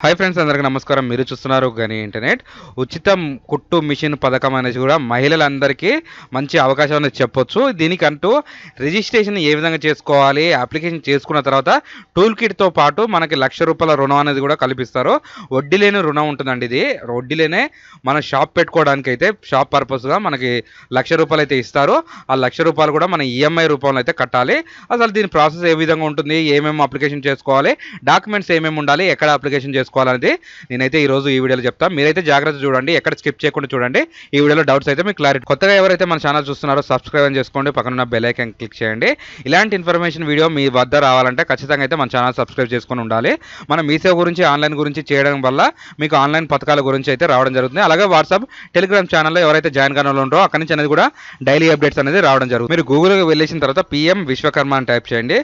Hi friends, అందరికీ నమస్కారం. మీరు చూస్తున్నారు గని ఇంటర్నెట్. ఉచితం కుట్టు మిషన్ పథకం అనేసి కూడా మహిళలందరికీ మంచి అవకాశం అనేది చెప్పొచ్చు. దీనికంటూ రిజిస్ట్రేషన్ ఏ విధంగా చేసుకోవాలి, అప్లికేషన్ చేసుకున్న తర్వాత టూల్ కిట్తో పాటు మనకి ₹1,00,000 రుణం అనేది కూడా కల్పిస్తారు. వడ్డీ లేని రుణం ఉంటుందండి. ఇది వడ్డీ లేనే మన షాప్ పెట్టుకోవడానికి అయితే షాప్ పర్పస్గా మనకి ₹1,00,000 అయితే ఇస్తారు. ఆ ₹1,00,000 కూడా మన ఈఎంఐ రూపంలో అయితే కట్టాలి. అసలు దీని ప్రాసెస్ ఏ విధంగా ఉంటుంది, ఏమేమి అప్లికేషన్ చేసుకోవాలి, డాక్యుమెంట్స్ ఏమేమి ఉండాలి, ఎక్కడ అప్లికేషన్ చేసుకోవాలనేది నేనైతే ఈ రోజు ఈ వీడియోలో చెప్తాను. మీరైతే జాగ్రత్త చూడండి, ఎక్కడ స్కిప్ చేయకుండా చూడండి. ఈ వీడియోలో డౌట్స్ అయితే మీకు క్లారిటీ. కొత్తగా ఎవరైతే మన ఛానల్ చూస్తున్నారో సబ్స్క్రైబ్ చేసుకోండి, పక్కన బెల్ ఐకాన్ క్లిక్ చేయండి. ఇలాంటి ఇన్ఫర్మేషన్ వీడియో మీ వద్ద రావాలంటే ఖచ్చితంగా అయితే మన ఛానల్ సబ్స్క్రైబ్ చేసుకొని ఉండాలి. మన మీసేవ గురించి, ఆన్లైన్ గురించి చేయడం వల్ల మీకు ఆన్లైన్ పథకాల గురించి అయితే రావడం జరుగుతుంది. అలాగే వాట్సాప్, టెలిగ్రామ్ ఛానల్లో ఎవరైతే జాయిన్ కాని వాళ్ళు ఉంటారో అక్కడి నుంచి అనేది కూడా డైలీ అప్డేట్స్ అనేది రావడం జరుగుతుంది. మీరు గూగుల్కి వెళ్ళేసిన తర్వాత PM విశ్వకర్మ అని టైప్ చేయండి.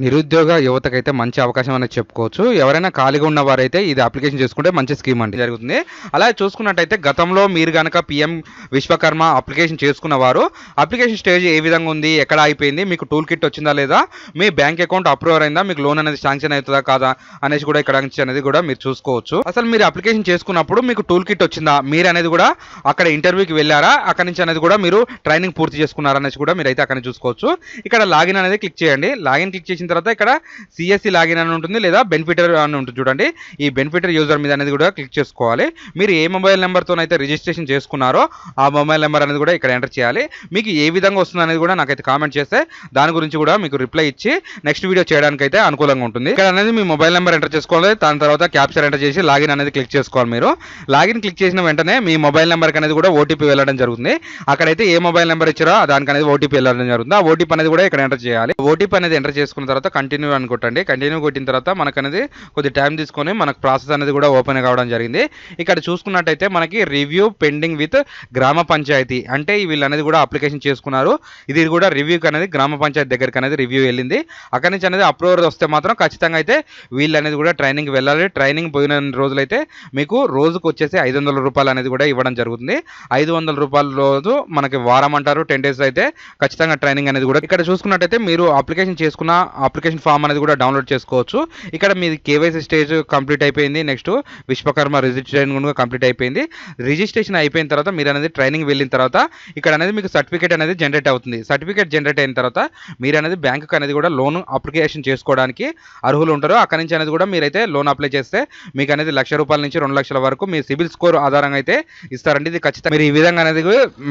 నిరుద్యోగ యువతకైతే మంచి అవకాశం అనేది చెప్పుకోవచ్చు. ఎవరైనా ఖాళీగా ఉన్న వారైతే ఇది అప్లికేషన్ చేసుకుంటే మంచి స్కీమ్ అంటే జరుగుతుంది. అలాగే చూసుకున్నట్టయితే గతంలో మీరు కనుక PM విశ్వకర్మ అప్లికేషన్ చేసుకున్న వారు అప్లికేషన్ స్టేజ్ ఏ విధంగా ఉంది, ఎక్కడ అయిపోయింది, మీకు టూల్ కిట్ వచ్చిందా లేదా, మీ బ్యాంక్ అకౌంట్ అప్రూవర్ అయిందా, మీకు లోన్ అనేది శాంక్షన్ అవుతుందా కాదా అనేసి కూడా ఇక్కడ అనేది కూడా మీరు చూసుకోవచ్చు. అసలు మీరు అప్లికేషన్ చేసుకున్నప్పుడు మీకు టూల్ కిట్ వచ్చిందా, మీరు అనేది కూడా అక్కడ ఇంటర్వ్యూకి వెళ్ళారా, అక్కడ నుంచి అనేది కూడా మీరు ట్రైనింగ్ పూర్తి చేసుకున్నారా అనేసి కూడా మీరు అయితే అక్కడ చూసుకోవచ్చు. ఇక్కడ లాగిన్ అనేది క్లిక్ చేయండి. లాగిన్ క్లిక్ చేసిన తర్వాత ఇక్కడ CSC లాగిన్ అని ఉంటుంది, లేదా బెనిఫిటర్ అని ఉంటుంది చూడండి. ఈ బెనిఫిటర్ యూజర్ మీద అనేది కూడా క్లిక్ చేసుకోవాలి. మీరు ఏ మొబైల్ నెంబర్తో అయితే రిజిస్ట్రేషన్ చేసుకున్నారో ఆ మొబైల్ నెంబర్ అనేది కూడా ఇక్కడ ఎంటర్ చేయాలి. మీకు ఏ విధంగా వస్తుంది అనేది కూడా నాకైతే కామెంట్ చేస్తే దాని గురించి కూడా మీకు రిప్లై ఇచ్చి నెక్స్ట్ వీడియో చేయడానికి అయితే అనుకూలంగా ఉంటుంది. ఇక్కడ అనేది మీ మొబైల్ నెంబర్ ఎంటర్ చేసుకోవాలి. దాని తర్వాత క్యాప్చర్ ఎంటర్ చేసి లాగిన్ అనేది క్లిక్ చేసుకోవాలి. మీరు లాగిన్ క్లిక్ చేసిన వెంటనే మీ మొబైల్ నెంబర్కి అనేది కూడా OTP వెళ్ళడం జరుగుతుంది. అక్కడైతే ఏ మొబైల్ నెంబర్ ఇచ్చారో దానికి అనేది OTP వెళ్ళడం జరుగుతుంది. ఆ OTP అనేది కూడా ఇక్కడ ఎంటర్ చేయాలి. OTP అనేది ఎంటర్ చేసుకున్న తర్వాత కంటిన్యూ అని కొట్టండి. కంటిన్యూ కొట్టిన తర్వాత మనకు అనేది కొద్ది టైం తీసుకొని మనకు ప్రాసెస్ అనేది కూడా ఓపెన్ కావడం జరిగింది. ఇక్కడ చూసుకున్నట్టయితే మనకి రివ్యూ పెండింగ్ విత్ గ్రామ పంచాయతీ అంటే వీళ్ళు అనేది కూడా అప్లికేషన్ చేసుకున్నారు. ఇది కూడా రివ్యూకి అనేది గ్రామ పంచాయతీ దగ్గరికి అనేది రివ్యూ వెళ్ళింది. అక్కడి నుంచి అనేది అప్రూవర్ వస్తే మాత్రం ఖచ్చితంగా అయితే వీళ్ళు అనేది కూడా ట్రైనింగ్ వెళ్ళాలి. ట్రైనింగ్ పోయిన రోజులైతే మీకు రోజుకు వచ్చేసి ₹500 అనేది కూడా ఇవ్వడం జరుగుతుంది. ₹500 రోజు మనకి వారం అంటారు, 10 days అయితే ఖచ్చితంగా ట్రైనింగ్ అనేది కూడా. ఇక్కడ చూసుకున్నట్టయితే మీరు అప్లికేషన్ చేసుకున్న అప్లికేషన్ ఫామ్ అనేది కూడా డౌన్లోడ్ చేసుకోవచ్చు. ఇక్కడ మీది KYC స్టేజ్ కంప్లీట్ అయిపోయింది. నెక్స్ట్ విశ్వకర్మ రిజిస్ట్రేషన్ కూడా కంప్లీట్ అయిపోయింది. రిజిస్ట్రేషన్ అయిపోయిన తర్వాత మీరు అనేది ట్రైనింగ్ వెళ్ళిన తర్వాత ఇక్కడ అనేది మీకు సర్టిఫికేట్ అనేది జనరేట్ అవుతుంది. సర్టిఫికేట్ జనరేట్ అయిన తర్వాత మీరు అనేది బ్యాంకుకి అనేది కూడా లోన్ అప్లికేషన్ చేసుకోవడానికి అర్హులు ఉంటారు. అక్కడి నుంచి అనేది కూడా మీరైతే లోన్ అప్లై చేస్తే మీకు అనేది ₹1,00,000 నుంచి 2,00,000 వరకు మీ సిబిల్ స్కోర్ ఆధారంగా అయితే ఇస్తారండి. ఇది ఖచ్చితంగా మీరు ఈ విధంగా అనేది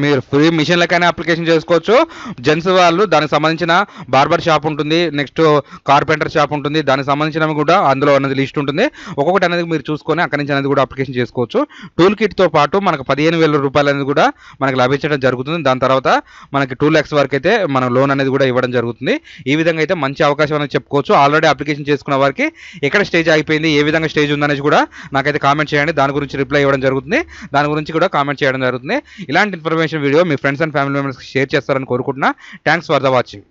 మీరు ఫ్రీ మిషన్లకైనా అప్లికేషన్ చేసుకోవచ్చు. జెంట్స్ వాళ్ళు దానికి సంబంధించిన బార్బర్ షాప్ ఉంటుంది, నెక్స్ట్ కార్పెంటర్ షాప్ ఉంటుంది, దానికి సంబంధించినవి కూడా అందులో అనేది లిస్ట్ ఉంటుంది. ఒక్కొక్కటి అనేది మీరు చూసుకొని అక్కడి నుంచి అనేది కూడా అప్లికేషన్ చేసుకోవచ్చు. టూల్ కిట్తో పాటు మనకు ₹15,000 అనేది కూడా మనకు లభించడం జరుగుతుంది. దాని తర్వాత మనకి 2 lakhs వరకు అయితే మన లోన్ అనేది కూడా ఇవ్వడం జరుగుతుంది. ఈ విధంగా అయితే మంచి అవకాశం అనేది చెప్పుకోవచ్చు. ఆల్రెడీ అప్లికేషన్ చేసుకున్న వారికి ఎక్కడ స్టేజ్ అయిపోయింది, ఏ విధంగా స్టేజ్ ఉందనేసి కూడా నాకైతే కామెంట్ చేయండి. దాని గురించి రిప్లై ఇవ్వడం జరుగుతుంది. దాని గురించి కూడా కామెంట్ చేయడం జరుగుతుంది. ఇలాంటి information video me friends and family మెంబర్స్కి షేర్ చేస్తారని కోరుకుంటున్నా. Thanks for the watching.